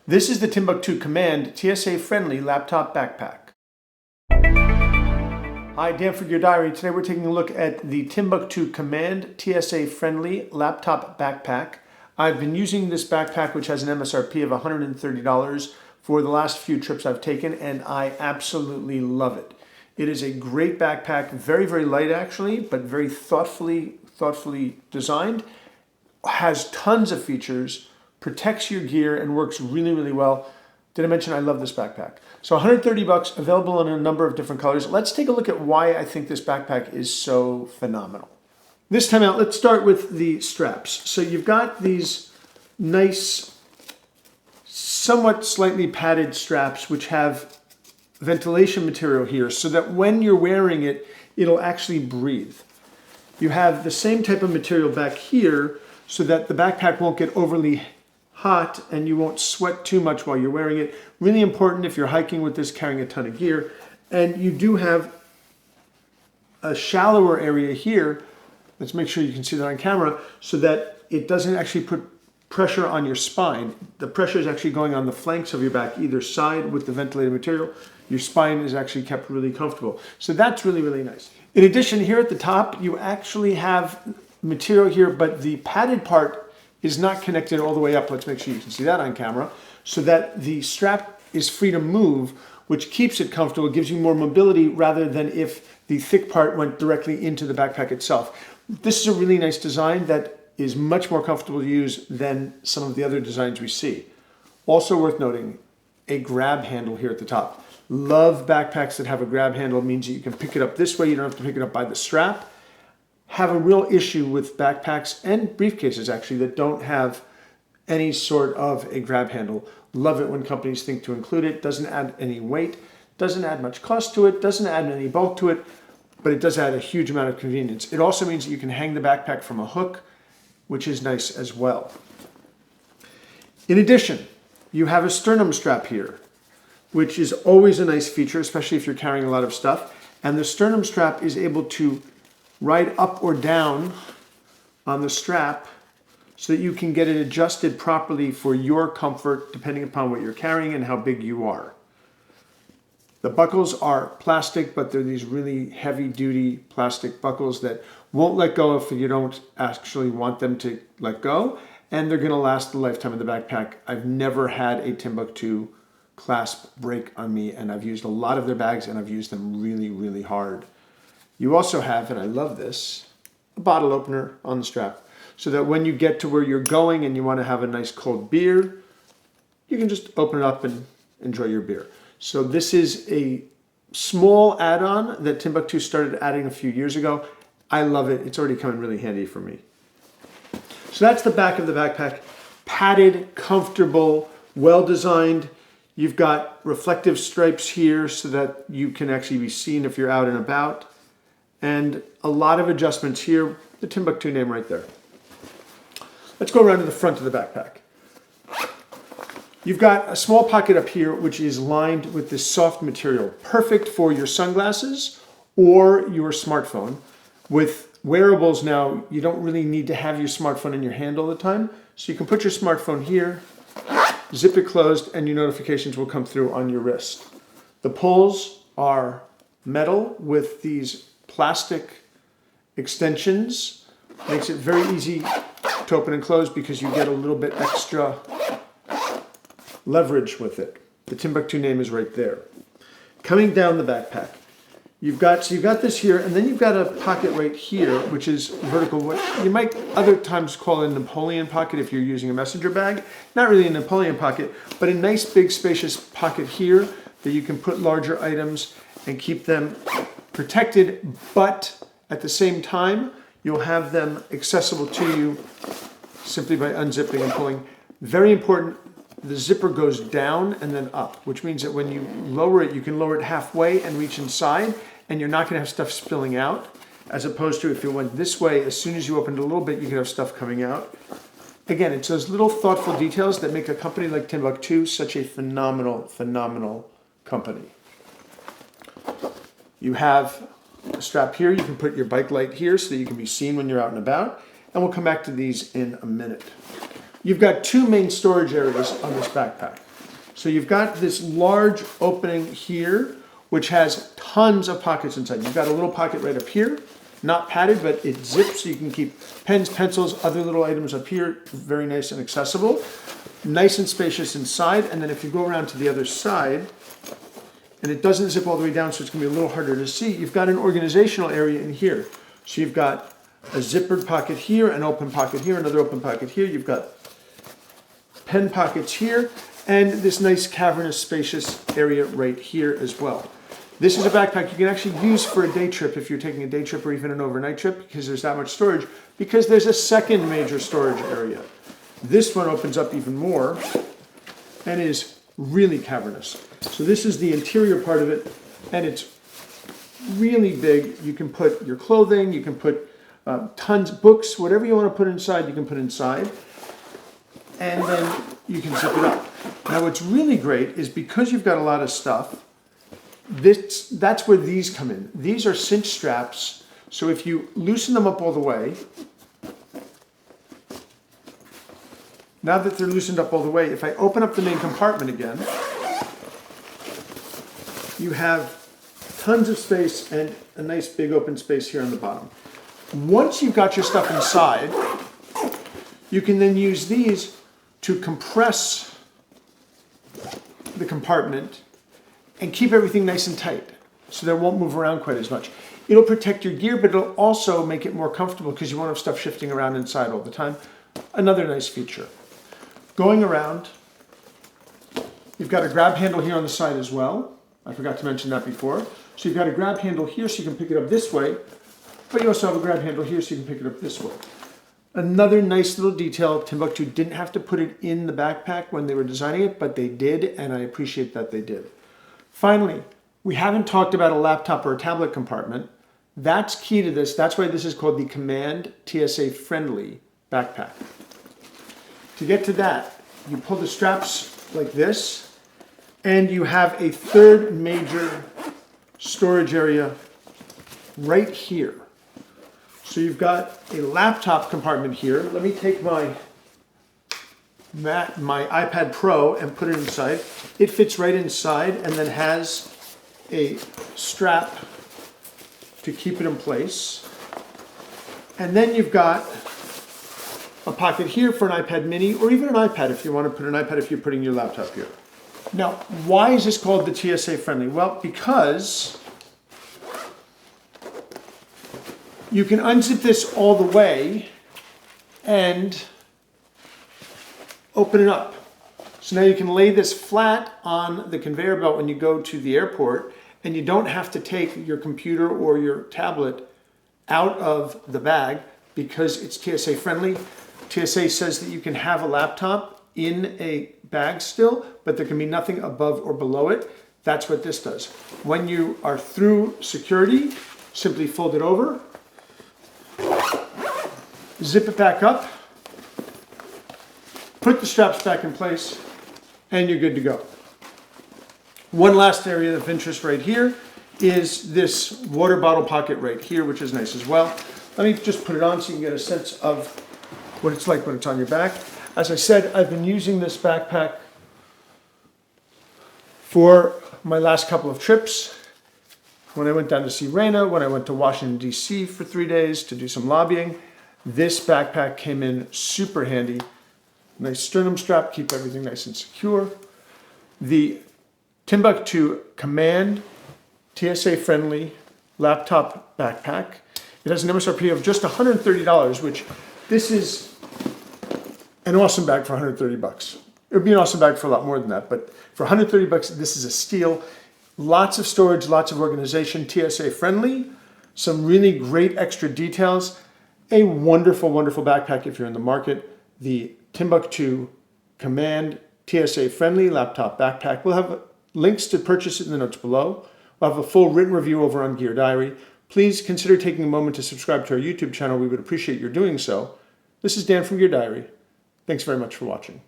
This is the Timbuk2 Command TSA-Friendly laptop backpack. Hi, Dan for your diary. Today we're taking a look at the Timbuk2 Command TSA-Friendly laptop backpack. I've been using this backpack, which has an MSRP of $130 for the last few trips I've taken, and I absolutely love it. It is a great backpack, very, very light actually, but very thoughtfully designed. Has tons of features, protects your gear, and works really, really well. Did I mention I love this backpack? So 130 bucks, available in a number of different colors. Let's take a look at why I think this backpack is so phenomenal. This time out, let's start with the straps. So you've got these nice, somewhat slightly padded straps, which have ventilation material here so that when you're wearing it, it'll actually breathe. You have the same type of material back here so that the backpack won't get overly hot and you won't sweat too much while you're wearing it. Really important if you're hiking with this, carrying a ton of gear. And you do have a shallower area here. Let's make sure you can see that on camera so that it doesn't actually put pressure on your spine. The pressure is actually going on the flanks of your back, either side with the ventilated material. Your spine is actually kept really comfortable. So that's really, really nice. In addition, here at the top, you actually have material here, but the padded part is not connected all the way up. Let's make sure you can see that on camera, so that the strap is free to move, which keeps it comfortable, gives you more mobility rather than if the thick part went directly into the backpack itself. This is a really nice design that is much more comfortable to use than some of the other designs we see. Also worth noting, a grab handle here at the top. Love backpacks that have a grab handle. It means that you can pick it up this way. You don't have to pick it up by the strap. Have a real issue with backpacks and briefcases actually that don't have any sort of a grab handle. Love it when companies think to include it. Doesn't add any weight, doesn't add much cost to it, doesn't add any bulk to it, but it does add a huge amount of convenience. It also means that you can hang the backpack from a hook, which is nice as well. In addition, you have a sternum strap here, which is always a nice feature, especially if you're carrying a lot of stuff. And the sternum strap is able to ride up or down on the strap so that you can get it adjusted properly for your comfort depending upon what you're carrying and how big you are. The buckles are plastic, but they're these really heavy duty plastic buckles that won't let go if you don't actually want them to let go, and they're gonna last the lifetime of the backpack. I've never had a Timbuk2 clasp break on me, and I've used a lot of their bags and I've used them really, really hard. You also have, and I love this, a bottle opener on the strap so that when you get to where you're going and you want to have a nice cold beer, you can just open it up and enjoy your beer. So this is a small add-on that Timbuk2 started adding a few years ago. I love it. It's already come in really handy for me. So that's the back of the backpack. Padded, comfortable, well-designed. You've got reflective stripes here so that you can actually be seen if you're out and about. And a lot of adjustments here, the Timbuk2 name right there. Let's go around to the front of the backpack. You've got a small pocket up here which is lined with this soft material, perfect for your sunglasses or your smartphone. With wearables now, you don't really need to have your smartphone in your hand all the time, so you can put your smartphone here, zip it closed, and your notifications will come through on your wrist. The pulls are metal with these plastic extensions. Makes it very easy to open and close because you get a little bit extra leverage with it. The Timbuk2 name is right there. Coming down the backpack, you've got this here, and then you've got a pocket right here, which is vertical. What you might other times call a Napoleon pocket if you're using a messenger bag. Not really a Napoleon pocket, but a nice big spacious pocket here that you can put larger items and keep them protected, but at the same time, you'll have them accessible to you simply by unzipping and pulling. Very important, the zipper goes down and then up, which means that when you lower it, you can lower it halfway and reach inside, and you're not gonna have stuff spilling out, as opposed to if you went this way, as soon as you opened a little bit, you could have stuff coming out. Again, it's those little thoughtful details that make a company like Timbuk2 such a phenomenal, phenomenal company. You have a strap here. You can put your bike light here so that you can be seen when you're out and about. And we'll come back to these in a minute. You've got two main storage areas on this backpack. So you've got this large opening here, which has tons of pockets inside. You've got a little pocket right up here, not padded, but it zips so you can keep pens, pencils, other little items up here. Very nice and accessible. Nice and spacious inside. And then if you go around to the other side, and it doesn't zip all the way down, so it's gonna be a little harder to see, you've got an organizational area in here. So you've got a zippered pocket here, an open pocket here, another open pocket here. You've got pen pockets here, and this nice cavernous, spacious area right here as well. This is a backpack you can actually use for a day trip if you're taking a day trip or even an overnight trip, because there's that much storage, because there's a second major storage area. This one opens up even more and is really cavernous. So this is the interior part of it, and it's really big. You can put your clothing, you can put tons of books, whatever you want to put inside, you can put inside. And then you can zip it up. Now what's really great is because you've got a lot of stuff, that's where these come in. These are cinch straps, so if you loosen them up all the way, now that they're loosened up all the way, if I open up the main compartment again, you have tons of space and a nice big open space here on the bottom. Once you've got your stuff inside, you can then use these to compress the compartment and keep everything nice and tight so that it won't move around quite as much. It'll protect your gear, but it'll also make it more comfortable because you won't have stuff shifting around inside all the time. Another nice feature. Going around, you've got a grab handle here on the side as well. I forgot to mention that before. So you've got a grab handle here so you can pick it up this way, but you also have a grab handle here so you can pick it up this way. Another nice little detail, Timbuk2 didn't have to put it in the backpack when they were designing it, but they did, and I appreciate that they did. Finally, we haven't talked about a laptop or a tablet compartment. That's key to this. That's why this is called the Command TSA-Friendly backpack. To get to that, you pull the straps like this, and you have a third major storage area right here. So you've got a laptop compartment here. Let me take my iPad Pro and put it inside. It fits right inside and then has a strap to keep it in place. And then you've got a pocket here for an iPad mini, or even an iPad if you want to put an iPad if you're putting your laptop here. Now, why is this called the TSA Friendly? Well, because you can unzip this all the way and open it up. So now you can lay this flat on the conveyor belt when you go to the airport, and you don't have to take your computer or your tablet out of the bag because it's TSA friendly. TSA says that you can have a laptop in a bag still, but there can be nothing above or below it. That's what this does. When you are through security, simply fold it over, zip it back up, put the straps back in place, and you're good to go. One last area of interest right here is this water bottle pocket right here, which is nice as well. Let me just put it on so you can get a sense of what it's like when it's on your back. As I said, I've been using this backpack for my last couple of trips. When I went down to see Raina, when I went to Washington, D.C. for 3 days to do some lobbying, this backpack came in super handy. Nice sternum strap, keep everything nice and secure. The Timbuk2 Command TSA friendly laptop backpack. It has an MSRP of just $130, which this is an awesome bag for 130 bucks. It would be an awesome bag for a lot more than that, but for 130 bucks, this is a steal. Lots of storage, lots of organization, TSA friendly, some really great extra details. A wonderful, wonderful backpack if you're in the market. The Timbuk2 Command TSA friendly laptop backpack. We'll have links to purchase it in the notes below. We'll have a full written review over on Gear Diary. Please consider taking a moment to subscribe to our YouTube channel. We would appreciate your doing so. This is Dan from Gear Diary. Thanks very much for watching.